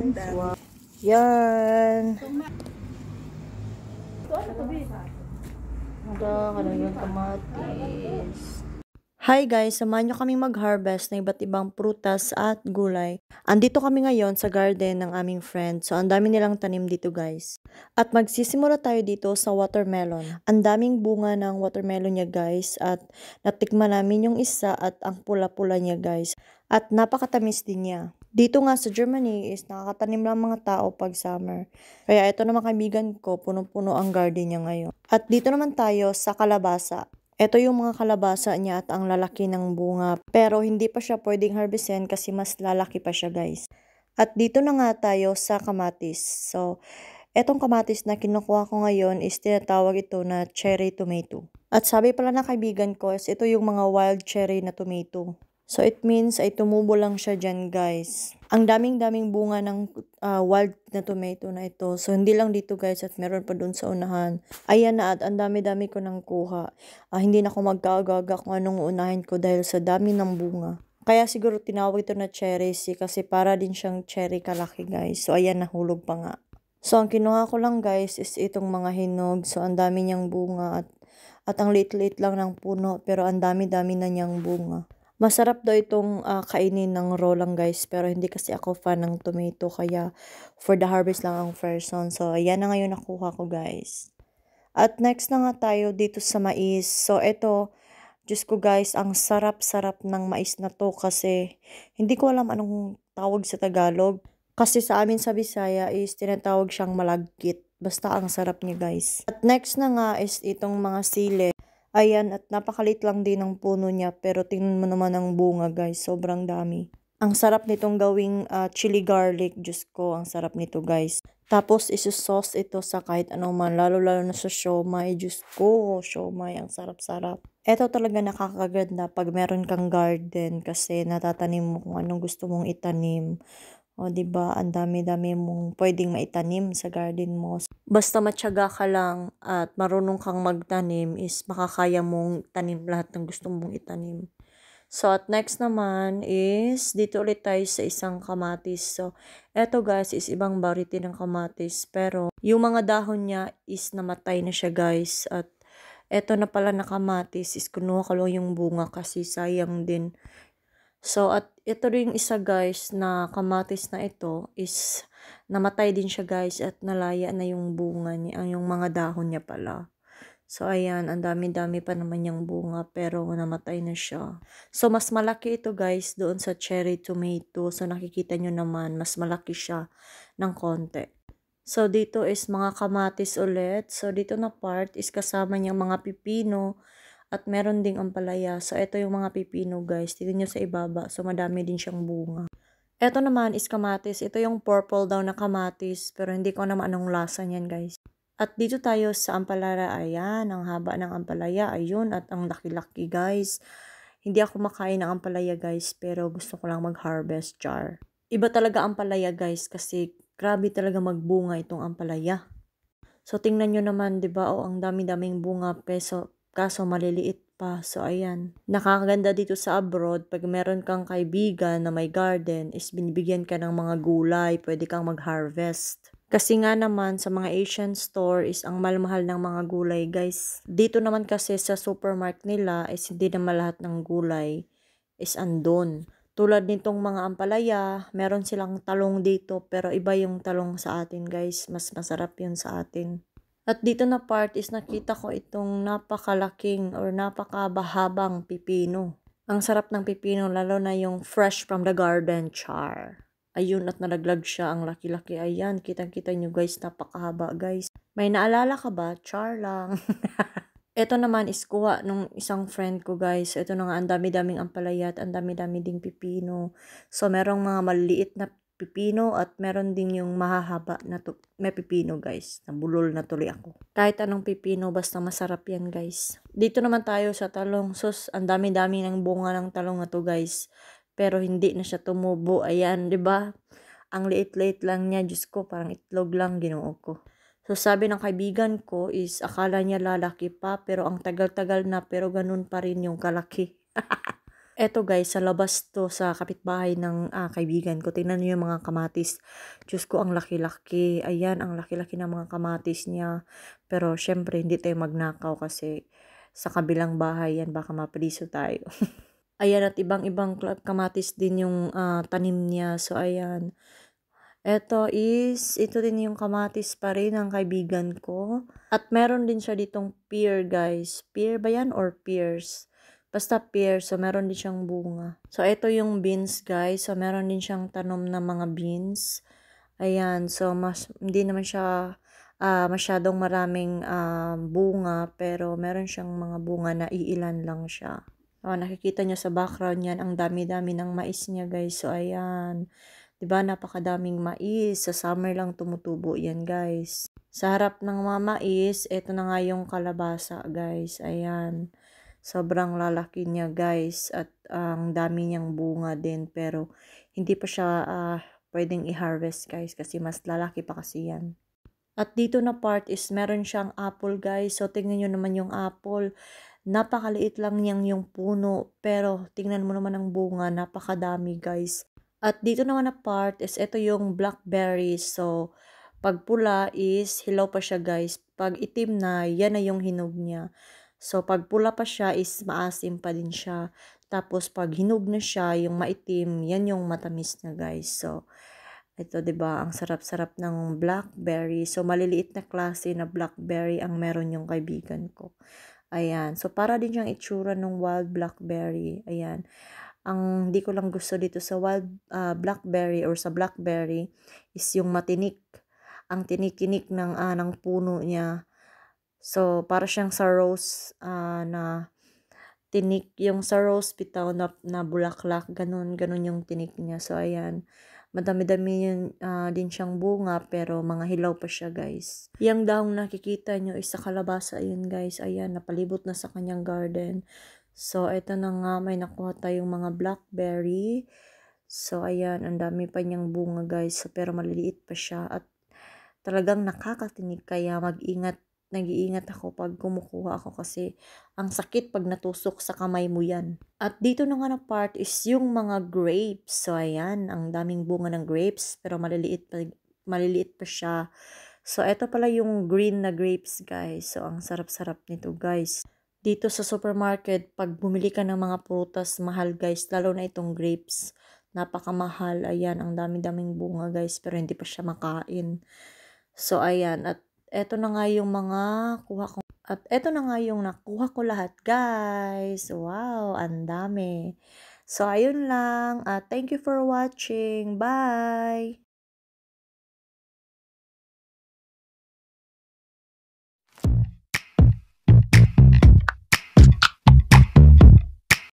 Wow. Yan. Yung kamatis. Hi guys, samahan nyo kaming mag-harvest ng iba't ibang prutas at gulay. Andito kami ngayon sa garden ng aming friend. So, ang dami nilang tanim dito guys. At magsisimula tayo dito sa watermelon. Ang daming bunga ng watermelon niya guys. At natikman namin yung isa at ang pula-pula niya guys. At napakatamis din niya. Dito nga sa Germany is nakakatanim lang mga tao pag summer. Kaya ito naman kaibigan ko, punong-puno ang garden niya ngayon. At dito naman tayo sa kalabasa. Ito yung mga kalabasa niya at ang lalaki ng bunga. Pero hindi pa siya pwedeng harvestin kasi mas lalaki pa siya guys. At dito na nga tayo sa kamatis. So, etong kamatis na kinukuha ko ngayon is tinatawag ito na cherry tomato. At sabi pala na kaibigan ko is ito yung mga wild cherry na tomato. So, it means ay tumubo lang siya dyan, guys. Ang daming-daming bunga ng wild na tomato na ito. So, hindi lang dito, guys, at meron pa dun sa unahan. Ayan na, at ang dami-dami ko nang kuha. Hindi na ako magkagaga kung anong unahin ko dahil sa dami ng bunga. Kaya siguro tinawag ito na cherry kasi para din siyang cherry kalaki, guys. So, ayan, nahulog pa nga. So, ang kinuha ko lang, guys, is itong mga hinog. So, ang dami niyang bunga at ang liit-liit lang ng puno, pero ang dami-dami na niyang bunga. Masarap daw itong kainin ng raw lang guys, pero hindi kasi ako fan ng tomato, kaya for the harvest lang ang person. So, ayan na ngayon nakuha ko guys. At next na nga tayo dito sa mais. So, ito, Diyos ko guys, ang sarap-sarap ng mais na to kasi hindi ko alam anong tawag sa Tagalog. Kasi sa amin sa Bisaya is tinatawag siyang malagkit. Basta ang sarap niya guys. At next na nga is itong mga sili. Ayan, at napakalit lang din ng puno niya, pero tingnan mo naman ang bunga guys, sobrang dami. Ang sarap nitong gawing chili garlic, Diyos ko, ang sarap nito guys. Tapos isusauce ito sa kahit ano man, lalo-lalo na sa siomay, Diyos ko, siomay, ang sarap-sarap. Ito talaga nakakaganda pag meron kang garden kasi natatanim mo kung anong gusto mong itanim. O, diba? Ang dami-dami mong pwedeng maitanim sa garden mo. Basta matyaga ka lang at marunong kang magtanim is makakaya mong tanim lahat ng gusto mong itanim. So, at next naman is dito ulit tayo sa isang kamatis. So, eto guys is ibang variety ng kamatis. Pero, yung mga dahon niya is namatay na siya guys. At eto na pala na kamatis is kunuha ko lang yung bunga kasi sayang din. So, at ito rin isa guys na kamatis na ito is namatay din siya guys at nalaya na yung bunga niya, yung mga dahon niya pala. So, ayan, ang dami-dami pa naman yung bunga pero namatay na siya. So, mas malaki ito guys doon sa cherry tomato. So, nakikita nyo naman, mas malaki siya ng konti. So, dito is mga kamatis ulit. So, dito na part is kasama niyang mga pipino. At meron ding ampalaya. So, ito yung mga pipino guys. Tignan nyo sa ibaba. So, madami din siyang bunga. Ito naman is kamatis. Ito yung purple daw na kamatis. Pero hindi ko naman anong lasa niyan guys. At dito tayo sa ampalaya. Ayan, ang haba ng ampalaya. Ayun, at ang laki-laki guys. Hindi ako makain ng ampalaya guys. Pero gusto ko lang mag-harvest jar. Iba talaga ampalaya guys. Kasi grabe talaga magbunga itong ampalaya. So, tingnan nyo naman, diba? O, ang dami-daming bunga. Kaso maliliit pa. So, ayan. Nakakaganda dito sa abroad, pag meron kang kaibigan na may garden, is binibigyan ka ng mga gulay, pwede kang mag-harvest. Kasi nga naman, sa mga Asian store is ang mahal ng mga gulay, guys. Dito naman kasi sa supermarket nila is hindi naman lahat ng gulay is andon. Tulad nitong mga ampalaya, meron silang talong dito, pero iba yung talong sa atin, guys. Mas masarap yun sa atin. At dito na part is nakita ko itong napakalaking or napakabahabang pipino. Ang sarap ng pipino lalo na yung fresh from the garden char. Ayun, at nalaglag siya, ang laki-laki. Ayan, kitang-kita nyo guys, napakahaba guys. May naalala ka ba? Char lang. Ito naman is kuha nung isang friend ko guys. Ito na nga, ang dami-daming ampalaya at ang dami-dami ding pipino. So, merong mga maliit na pipino at meron din yung mahahaba na may pipino guys. Nabulol na tuloy ako. Kahit anong pipino, basta masarap yan guys. Dito naman tayo sa talong. Sus, ang dami-dami ng bunga ng talong na to guys. Pero hindi na siya tumubo. Ayan, di ba? Ang liit-liit lang niya. Diyos ko, parang itlog lang ginoo ko. So, sabi ng kaibigan ko is akala niya lalaki pa pero ang tagal-tagal na pero ganun pa rin yung kalaki. Eto guys, sa labas 'to sa kapitbahay ng, kaibigan ko. Tingnan niyo yung mga kamatis. Diyos ko ang laki-laki. Ayan, ang laki-laki ng mga kamatis niya. Pero siyempre hindi tayo magnakaw kasi sa kabilang bahay yan baka mapriso tayo. Ayan at ibang-ibang kamatis din yung, tanim niya. So ayan. Ito din yung kamatis pa rin ng kaibigan ko. At meron din siya ditong pear guys. Pear ba yan or pears? Basta pear. So meron din siyang bunga. So ito yung beans guys. So meron din siyang tanom na mga beans. Ayan. So hindi naman siya masyadong maraming bunga. Pero meron siyang mga bunga na iilan lang siya. Oh, nakikita nyo sa background yan. Ang dami-dami ng mais niya guys. So ayan. 'Di ba napakadaming mais, sa summer lang tumutubo 'yan, guys. Sa harap ng mga mais, eto na nga yung kalabasa, guys. Ayan. Sobrang lalaki niya, guys, at ang dami niyang bunga din pero hindi pa siya pwedeng i-harvest, guys, kasi mas lalaki pa kasi 'yan. At dito na part is meron siyang apple, guys. So tingnan niyo naman yung apple. Napakaliit lang niyang yung puno, pero tingnan mo naman ang bunga, napakadami, guys. At dito naman na part is ito yung blackberry. So, pag pula is hilaw pa siya guys. Pag itim na, yan na yung hinog niya. So, pag pula pa siya is maasim pa din siya. Tapos, pag hinog na siya, yung maitim, yan yung matamis na guys. So, ito 'di ba ang sarap-sarap ng blackberry. So, maliliit na klase na blackberry ang meron yung kaibigan ko. Ayan. So, para din siyang itsura ng wild blackberry. Ayan. Ang hindi ko lang gusto dito sa wild blackberry or sa blackberry is yung matinik. Ang tinikinik ng puno niya. So, para siyang sa rose na tinik. Yung sa rose bitaw na bulaklak. Ganun, ganun yung tinik niya. So, ayan. Madami-dami yun, din siyang bunga pero mga hilaw pa siya guys. Yung dahong nakikita nyo is sa kalabasa yun guys. Ayan, napalibot na sa kanyang garden. So, eto na nga, may nakuha tayong mga blackberry. So, ayan, ang dami pa niyang bunga guys. So, pero maliliit pa siya at talagang nakakatinig kaya nag-iingat ako pag kumukuha ako kasi ang sakit pag natusok sa kamay mo yan. At dito na nga na part is yung mga grapes. So, ayan, ang daming bunga ng grapes pero maliliit pa siya. So, eto pala yung green na grapes guys. So, ang sarap-sarap nito guys. Dito sa supermarket, pag bumili ka ng mga prutas, mahal guys, lalo na itong grapes. Napakamahal. Ayan, ang dami-daming bunga guys, pero hindi pa siya makain. So, ayan. At eto na nga yung mga kuha ko. At eto na nga yung nakuha ko lahat guys. Wow, ang dami. So, ayun lang. Thank you for watching. Bye!